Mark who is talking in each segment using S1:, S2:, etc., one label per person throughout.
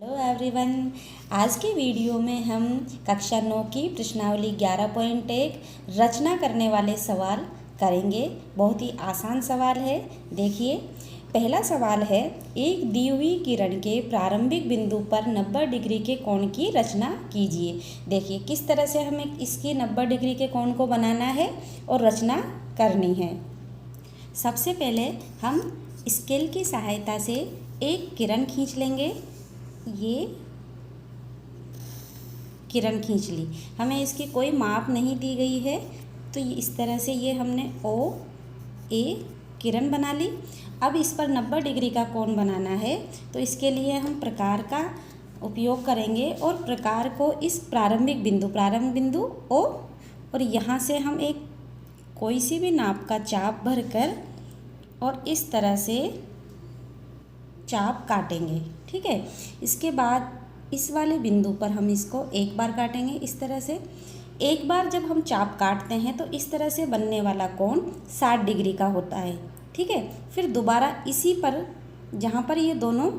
S1: Hello everyone. आज की video में हम कक्षा 9 की प्रश्नावली 11.1 रचना करने वाले सवाल करेंगे। बहुत ही आसान सवाल है। देखिए, पहला सवाल है, एक दी हुई किरण के प्रारंभिक बिंदु पर 90 डिग्री के कोण की रचना कीजिए। देखिए किस तरह से हमें इसकी 90 डिग्री के कोण को बनाना है और रचना करनी है। सबसे पहले हम स्केल की सहायता से एक किरण खींच लेंगे। ये किरण खींच ली, हमें इसकी कोई माप नहीं दी गई है, तो इस तरह से ये हमने ओ ए किरण बना ली। अब इस पर 90 डिग्री का कोण बनाना है, तो इसके लिए हम प्रकार का उपयोग करेंगे और प्रकार को इस प्रारंभ बिंदु ओ और यहाँ से हम एक कोई सी भी नाप का चाप भरकर और इस तरह से चाप काटेंगे। ठीक है, इसके बाद इस वाले बिंदु पर हम इसको एक बार काटेंगे। इस तरह से एक बार जब हम चाप काटते हैं तो इस तरह से बनने वाला कोण 60 डिग्री का होता है। ठीक है, फिर दोबारा इसी पर जहाँ पर ये दोनों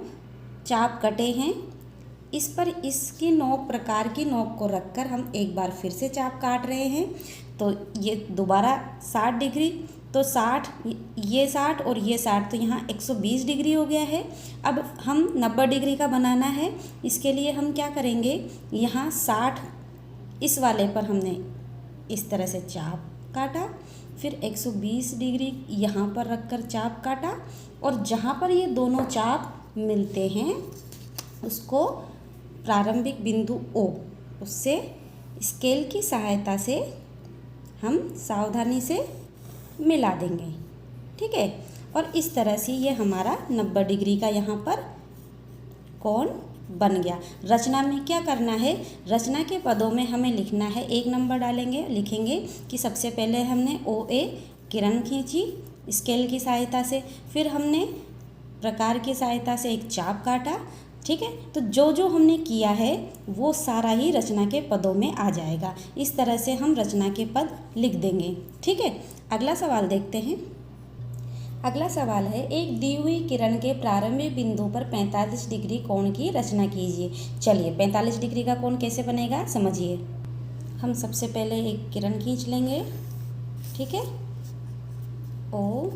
S1: चाप कटे हैं, इस पर इसकी नोक प्रकार की नोक को रखकर हम एक बार फिर से चाप काट रहे हैं, तो ये दोबारा 60 डिग्री, तो 60 ये 60 और ये 60, तो यहाँ 120 डिग्री हो गया है। अब हम 90 डिग्री का बनाना है। इसके लिए हम क्या करेंगे, यहाँ 60 इस वाले पर हमने इस तरह से चाप काटा, फिर 120 डिग्री यहाँ पर रखकर चाप काटा और जहाँ पर ये दोनों चाप मिलते हैं उसको प्रारंभिक बिंदु ओ, उससे स्केल की सहायता से हम सावधानी से मिला देंगे। ठीक है, और इस तरह से ये हमारा 90 डिग्री का यहाँ पर कोण बन गया। रचना में क्या करना है, रचना के पदों में हमें लिखना है, एक नंबर डालेंगे, लिखेंगे कि सबसे पहले हमने ओ ए किरण खींची स्केल की सहायता से, फिर हमने प्रकार की सहायता से एक चाप काटा। ठीक है, तो जो जो हमने किया है वो सारा ही रचना के पदों में आ जाएगा। इस तरह से हम रचना के पद लिख देंगे। ठीक है, अगला सवाल देखते हैं। अगला सवाल है, एक दी हुई किरण के प्रारंभिक बिंदु पर 45 डिग्री कोण की रचना कीजिए। चलिए 45 डिग्री का कोण कैसे बनेगा समझिए। हम सबसे पहले एक किरण खींच लेंगे। ठीक है, ओ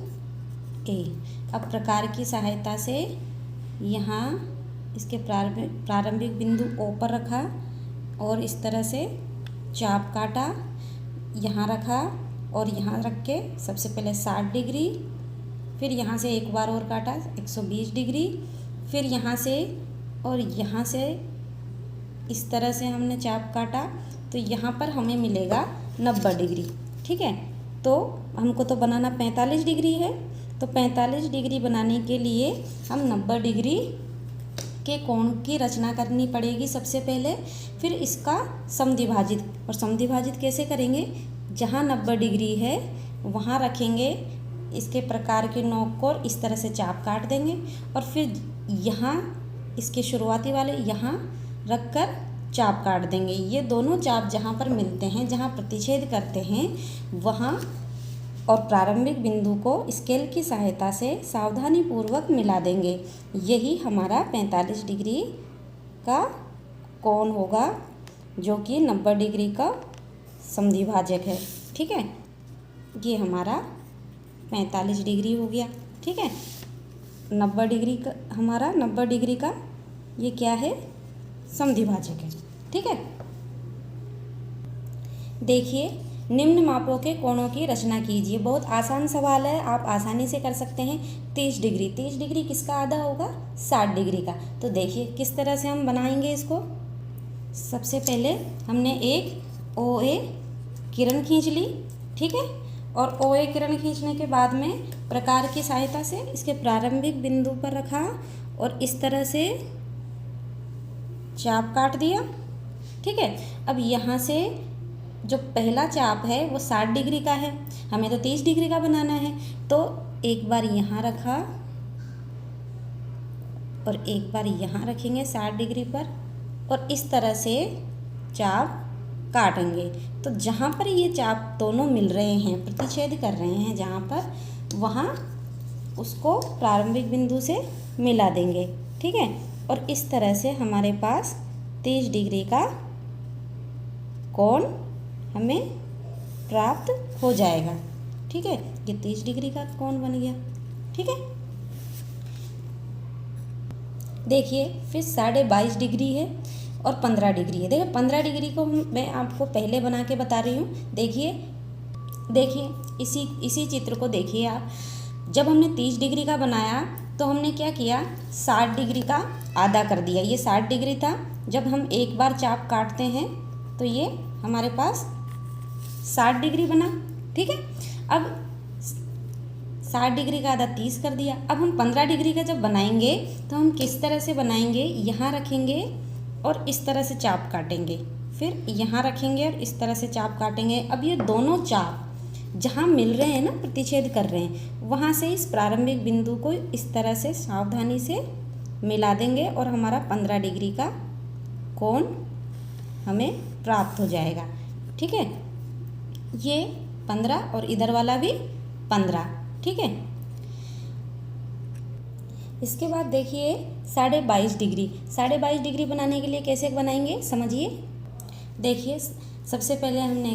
S1: ए। अब प्रकार की सहायता से यहाँ इसके प्रारंभिक बिंदु ओ पर रखा और इस तरह से चाप काटा, यहाँ रखा और यहाँ रख के सबसे पहले 60 डिग्री, फिर यहाँ से एक बार और काटा 120 डिग्री, फिर यहाँ से और यहाँ से इस तरह से हमने चाप काटा, तो यहाँ पर हमें मिलेगा 90 डिग्री। ठीक है, तो हमको तो बनाना 45 डिग्री है, तो 45 डिग्री बनाने के लिए हम 90 डिग्री के कोण की रचना करनी पड़ेगी सबसे पहले, फिर इसका समद्विभाजित। और समद्विभाजित कैसे करेंगे, जहाँ 90 डिग्री है वहाँ रखेंगे इसके प्रकार के नोक को, इस तरह से चाप काट देंगे और फिर यहाँ इसके शुरुआती वाले यहाँ रखकर चाप काट देंगे। ये दोनों चाप जहाँ पर मिलते हैं, जहाँ प्रतिच्छेद करते हैं, वहाँ और प्रारंभिक बिंदु को स्केल की सहायता से सावधानीपूर्वक मिला देंगे। यही हमारा 45 डिग्री का कोण होगा, जो कि 90 डिग्री का समद्विभाजक है। ठीक है, ये हमारा 45 डिग्री हो गया। ठीक है, 90 डिग्री का हमारा 90 डिग्री का ये क्या है, समद्विभाजक है। ठीक है, देखिए, निम्न मापों के कोणों की रचना कीजिए। बहुत आसान सवाल है, आप आसानी से कर सकते हैं। 30 डिग्री, 30 डिग्री किसका आधा होगा, 60 डिग्री का। तो देखिए किस तरह से हम बनाएंगे इसको। सबसे पहले हमने एक ओ ए किरण खींच ली। ठीक है, और ओ ए किरण खींचने के बाद में प्रकार की सहायता से इसके प्रारंभिक बिंदु पर रखा और इस तरह से चाप काट दिया। ठीक है, अब यहाँ से जो पहला चाप है वो 60 डिग्री का है, हमें तो 30 डिग्री का बनाना है, तो एक बार यहाँ रखा और एक बार यहाँ रखेंगे 60 डिग्री पर और इस तरह से चाप काटेंगे। तो जहाँ पर ये चाप दोनों मिल रहे हैं, प्रतिच्छेद कर रहे हैं जहाँ पर, वहाँ उसको प्रारंभिक बिंदु से मिला देंगे। ठीक है, और इस तरह से हमारे पास 30 डिग्री का कोण हमें प्राप्त हो जाएगा। ठीक है, ये 30 डिग्री का कोण बन गया। ठीक है, देखिए फिर 22.5 डिग्री है और 15 डिग्री है। देखिए 15 डिग्री को मैं आपको पहले बना के बता रही हूँ। देखिए इसी चित्र को देखिए आप। जब हमने 30 डिग्री का बनाया तो हमने क्या किया, 60 डिग्री का आधा कर दिया। ये 60 डिग्री था। जब हम एक बार चाप काटते हैं तो ये हमारे पास 60 डिग्री बना। ठीक है, अब 60 डिग्री का आधा 30 कर दिया। अब हम 15 डिग्री का जब बनाएंगे तो हम किस तरह से बनाएंगे, यहाँ रखेंगे और इस तरह से चाप काटेंगे, फिर यहाँ रखेंगे और इस तरह से चाप काटेंगे। अब ये दोनों चाप जहाँ मिल रहे हैं ना, प्रतिच्छेद कर रहे हैं, वहाँ से इस प्रारंभिक बिंदु को इस तरह से सावधानी से मिला देंगे और हमारा 15 डिग्री का कोण हमें प्राप्त हो जाएगा। ठीक है, ये 15 और इधर वाला भी 15। ठीक है, इसके बाद देखिए 22.5 डिग्री। 22.5 डिग्री बनाने के लिए कैसे बनाएंगे समझिए। देखिए सबसे पहले हमने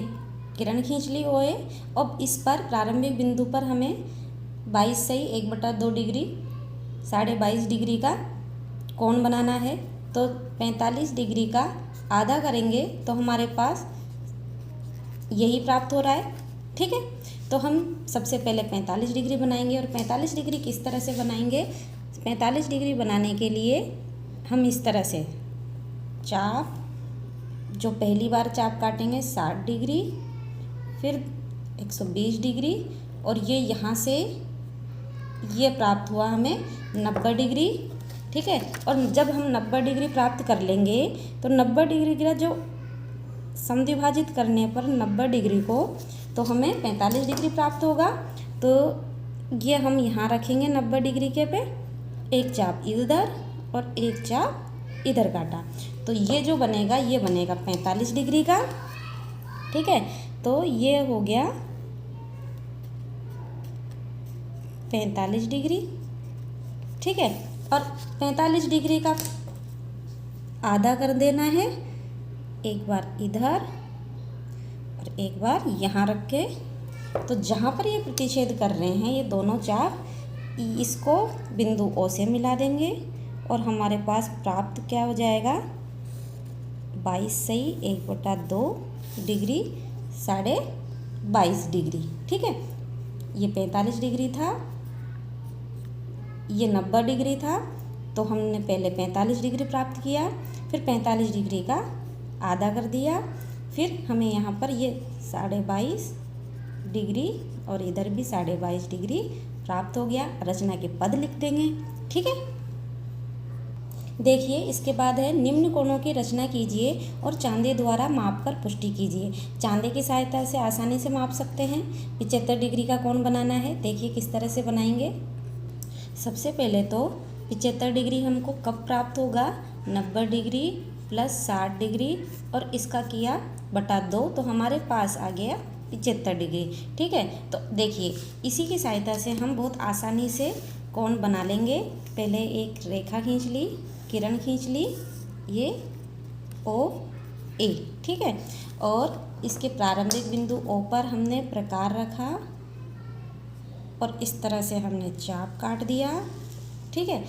S1: किरण खींच ली OA। अब इस पर प्रारंभिक बिंदु पर हमें 22 सही 1/2 डिग्री 22.5 डिग्री का कोण बनाना है। तो 45 डिग्री का आधा करेंगे तो हमारे पास यही प्राप्त हो रहा है। ठीक है, तो हम सबसे पहले 45 डिग्री बनाएंगे। और 45 डिग्री किस तरह से बनाएंगे, 45 डिग्री बनाने के लिए हम इस तरह से चाप, जो पहली बार चाप काटेंगे 60 डिग्री, फिर 120 डिग्री, और ये यहाँ से ये प्राप्त हुआ हमें 90 डिग्री। ठीक है, और जब हम 90 डिग्री प्राप्त कर लेंगे तो 90 डिग्री का जो समद्विभाजित करने पर 90 डिग्री को तो हमें 45 डिग्री प्राप्त होगा। तो ये हम यहाँ रखेंगे 90 डिग्री के पे, एक चाप इधर और एक चाप इधर काटा, तो ये जो बनेगा ये बनेगा 45 डिग्री का। ठीक है, तो ये हो गया 45 डिग्री। ठीक है, और 45 डिग्री का आधा कर देना है, एक बार इधर और एक बार यहाँ रख के। तो जहाँ पर ये प्रतिच्छेद कर रहे हैं ये दोनों चाप, इसको बिंदु O से मिला देंगे और हमारे पास प्राप्त क्या हो जाएगा, 22 सही 1/2 डिग्री 22.5 डिग्री। ठीक है, ये 45 डिग्री था, ये 90 डिग्री था, तो हमने पहले 45 डिग्री प्राप्त किया, फिर 45 डिग्री का आधा कर दिया, फिर हमें यहाँ पर ये 22.5 डिग्री और इधर भी 22.5 डिग्री प्राप्त हो गया। रचना के पद लिख देंगे। ठीक है, देखिए इसके बाद है निम्न कोणों की रचना कीजिए और चांदे द्वारा माप कर पुष्टि कीजिए। चांदे की सहायता से आसानी से माप सकते हैं। 75 डिग्री का कोण बनाना है। देखिए किस तरह से बनाएंगे। सबसे पहले तो 75 डिग्री हमको कब प्राप्त होगा, 90 डिग्री प्लस 60 डिग्री और इसका किया बटा 2, तो हमारे पास आ गया 75 डिग्री। ठीक है, तो देखिए इसी की सहायता से हम बहुत आसानी से कोण बना लेंगे। पहले एक रेखा खींच ली, किरण खींच ली, ये OA। ठीक है, और इसके प्रारंभिक बिंदु O पर हमने प्रकार रखा और इस तरह से हमने चाप काट दिया। ठीक है,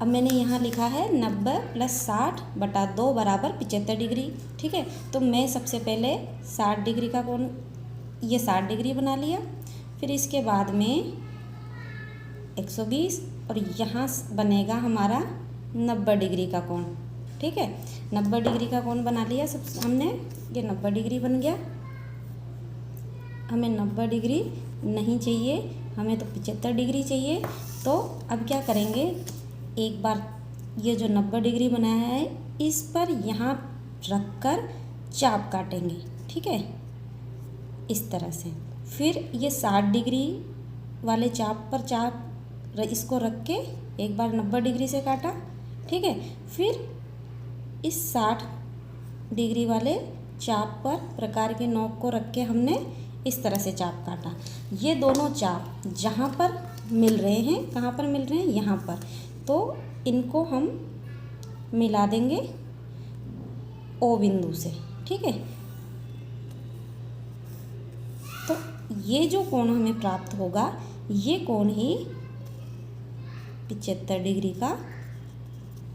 S1: अब मैंने यहाँ लिखा है 90 प्लस 60 बटा 2 बराबर 75 डिग्री। ठीक है, तो मैं सबसे पहले 60 डिग्री का कोण, ये 60 डिग्री बना लिया, फिर इसके बाद में 120 और यहाँ बनेगा हमारा 90 डिग्री का कोण। ठीक है, 90 डिग्री का कोण बना लिया सब हमने, ये 90 डिग्री बन गया। हमें 90 डिग्री नहीं चाहिए, हमें तो 75 डिग्री चाहिए। तो अब क्या करेंगे, एक बार ये जो 90 डिग्री बनाया है इस पर यहाँ रख कर चाप काटेंगे। ठीक है, इस तरह से। फिर ये 60 डिग्री वाले चाप पर चाप इसको रख के एक बार 90 डिग्री से काटा। ठीक है, फिर इस 60 डिग्री वाले चाप पर प्रकार के नोक को रख के हमने इस तरह से चाप काटा। ये दोनों चाप जहाँ पर मिल रहे हैं, कहाँ पर मिल रहे हैं, यहाँ पर, तो इनको हम मिला देंगे ओ बिंदु से। ठीक है, तो ये जो कोण हमें प्राप्त होगा ये कोण ही 75 डिग्री का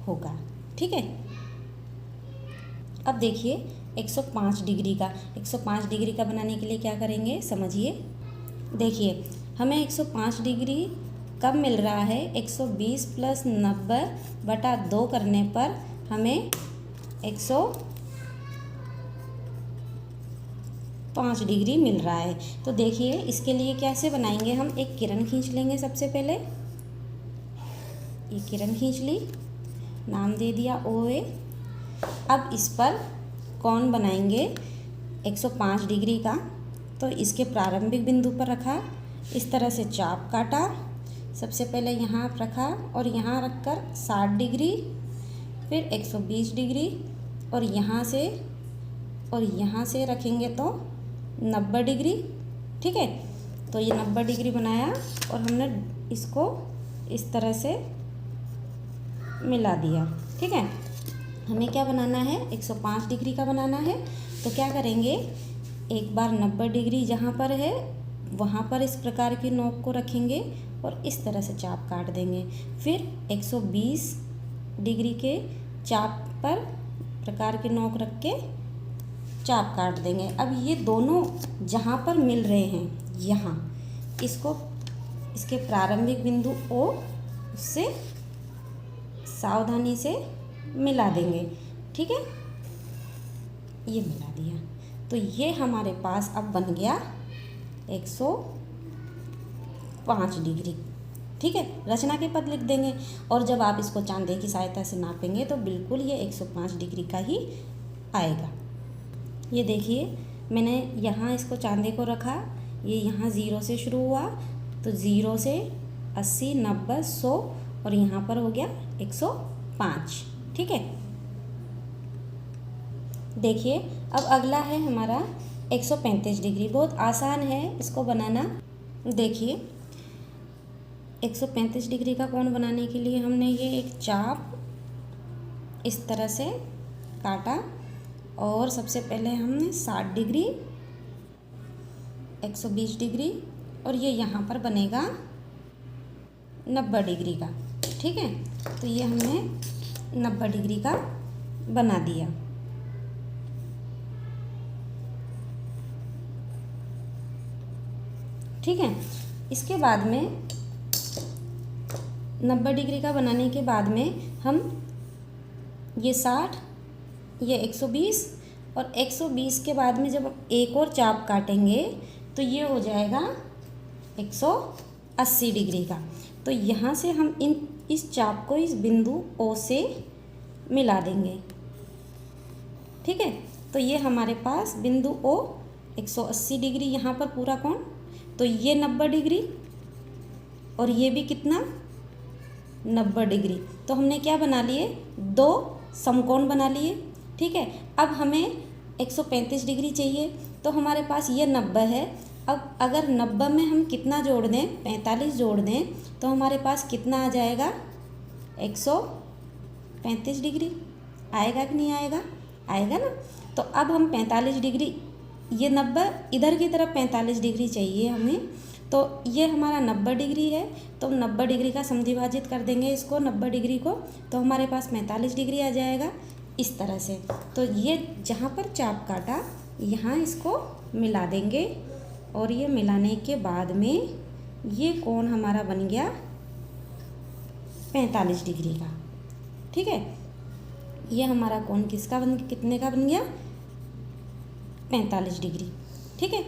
S1: होगा। ठीक है, अब देखिए 105 डिग्री का, 105 डिग्री का बनाने के लिए क्या करेंगे समझिए। देखिए हमें 105 डिग्री कब मिल रहा है, 120 + 90/2 करने पर हमें 105 डिग्री मिल रहा है। तो देखिए इसके लिए कैसे बनाएंगे, हम एक किरण खींच लेंगे। सबसे पहले ये किरण खींच ली, नाम दे दिया OA। अब इस पर कोण बनाएंगे 105 डिग्री का। तो इसके प्रारंभिक बिंदु पर रखा, इस तरह से चाप काटा। सबसे पहले यहाँ रखा और यहाँ रखकर 60 डिग्री, फिर 120 डिग्री और यहाँ से रखेंगे तो 90 डिग्री। ठीक है, तो ये 90 डिग्री बनाया और हमने इसको इस तरह से मिला दिया। ठीक है, हमें क्या बनाना है, 105 डिग्री का बनाना है। तो क्या करेंगे, एक बार 90 डिग्री जहाँ पर है वहाँ पर इस प्रकार की नोक को रखेंगे और इस तरह से चाप काट देंगे। फिर 120 डिग्री के चाप पर प्रकार की नोक रख के चाप काट देंगे। अब ये दोनों जहाँ पर मिल रहे हैं यहाँ, इसको इसके प्रारंभिक बिंदु O उससे सावधानी से मिला देंगे। ठीक है, ये मिला दिया। तो ये हमारे पास अब बन गया 105 डिग्री। ठीक है, रचना के पद लिख देंगे और जब आप इसको चांदे की सहायता से नापेंगे तो बिल्कुल ये 105 डिग्री का ही आएगा। ये देखिए मैंने यहाँ इसको चांदे को रखा, ये यहाँ 0 से शुरू हुआ, तो 0 से 80, 90, 100 और यहाँ पर हो गया 105। ठीक है, देखिए अब अगला है हमारा 135 डिग्री। बहुत आसान है इसको बनाना। देखिए 135 डिग्री का कोण बनाने के लिए हमने ये एक चाप इस तरह से काटा और सबसे पहले हमने 60 डिग्री, 120 डिग्री और ये यहाँ पर बनेगा 90 डिग्री का। ठीक है, तो ये हमने 90 डिग्री का बना दिया। ठीक है, इसके बाद में 90 डिग्री का बनाने के बाद में हम ये 60, ये 120 और 120 के बाद में जब एक और चाप काटेंगे तो ये हो जाएगा 180 डिग्री का। तो यहाँ से हम इस चाप को इस बिंदु O से मिला देंगे। ठीक है, तो ये हमारे पास बिंदु O 180 डिग्री, यहाँ पर पूरा कोण, तो ये 90 डिग्री और ये भी कितना 90 डिग्री। तो हमने क्या बना लिए, 2 समकोण बना लिए। ठीक है, अब हमें 135 डिग्री चाहिए, तो हमारे पास ये 90 है। अब अगर 90 में हम कितना जोड़ दें, 45 जोड़ दें, तो हमारे पास कितना आ जाएगा, 135 डिग्री। आएगा कि नहीं आएगा, आएगा ना। तो अब हम 45 डिग्री, ये 90 इधर की तरफ 45 डिग्री चाहिए हमें, तो ये हमारा 90 डिग्री है। तो 90 डिग्री का समद्विभाजित कर देंगे इसको, 90 डिग्री को, तो हमारे पास 45 डिग्री आ जाएगा इस तरह से। तो ये जहाँ पर चाप काटा यहाँ इसको मिला देंगे और ये मिलाने के बाद में ये कोण हमारा बन गया 45 डिग्री का। ठीक है, ये हमारा कोण किसका कितने का बन गया, 45 डिग्री। ठीक है,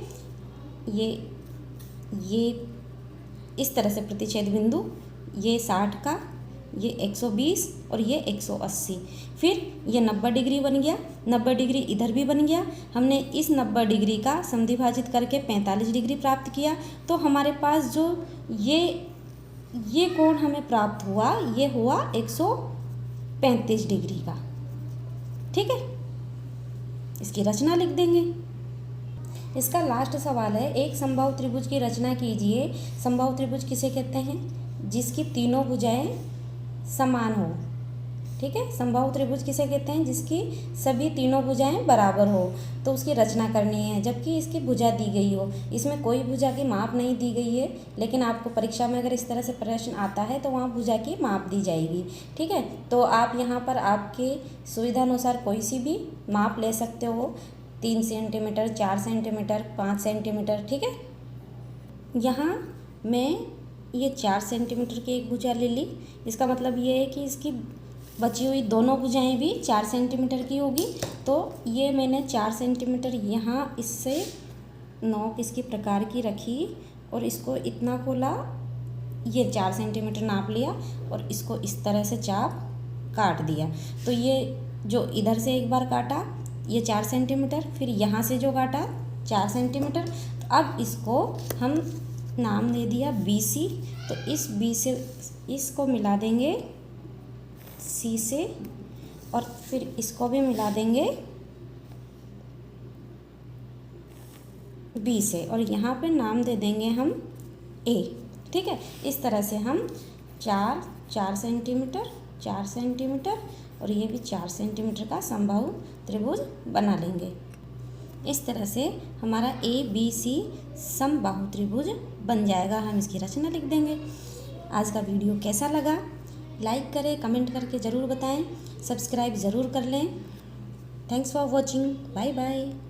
S1: ये इस तरह से प्रतिच्छेद बिंदु, ये 60 का, ये 120 और ये 180, फिर ये 90 डिग्री बन गया, 90 डिग्री इधर भी बन गया। हमने इस 90 डिग्री का समद्विभाजित करके 45 डिग्री प्राप्त किया। तो हमारे पास जो ये कोण हमें प्राप्त हुआ, ये हुआ 135 डिग्री का। ठीक है, इसकी रचना लिख देंगे। इसका लास्ट सवाल है, एक समबाहु त्रिभुज की रचना कीजिए। समबाहु त्रिभुज किसे कहते हैं, जिसकी तीनों भुजाएं समान हो। ठीक है। समबाहु त्रिभुज किसे कहते हैं? जिसकी सभी तीनों भुजाएं बराबर हो तो उसकी रचना करनी है, जबकि इसकी भुजा दी गई हो। इसमें कोई भुजा की माप नहीं दी गई है, लेकिन आपको परीक्षा में अगर इस तरह से प्रश्न आता है तो वहाँ भुजा की माप दी जाएगी। ठीक है, तो आप यहाँ पर आपके सुविधा अनुसार कोई सी भी माप ले सकते हो, 3 सेंटीमीटर, 4 सेंटीमीटर, 5 सेंटीमीटर। ठीक है, यहाँ मैं ये 4 सेंटीमीटर की एक भुजा ले ली। इसका मतलब ये है कि इसकी बची हुई दोनों भुजाएं भी 4 सेंटीमीटर की होगी। तो ये मैंने 4 सेंटीमीटर यहाँ इससे नोक इसकी प्रकार की रखी और इसको इतना खोला, ये 4 सेंटीमीटर नाप लिया और इसको इस तरह से चाप काट दिया। तो ये जो इधर से एक बार काटा ये 4 सेंटीमीटर, फिर यहाँ से जो काटा 4 सेंटीमीटर। तो अब इसको हम नाम दे दिया BC। तो इस B से इसको मिला देंगे C से और फिर इसको भी मिला देंगे B से और यहाँ पे नाम दे देंगे हम A। ठीक है, इस तरह से हम 4 सेंटीमीटर, 4 सेंटीमीटर और ये भी 4 सेंटीमीटर का समबाहु त्रिभुज बना लेंगे। इस तरह से हमारा ABC समबाहु त्रिभुज बन जाएगा। हम इसकी रचना लिख देंगे। आज का वीडियो कैसा लगा लाइक करें, कमेंट करके ज़रूर बताएं, सब्सक्राइब ज़रूर कर लें। Thanks for watching, bye bye.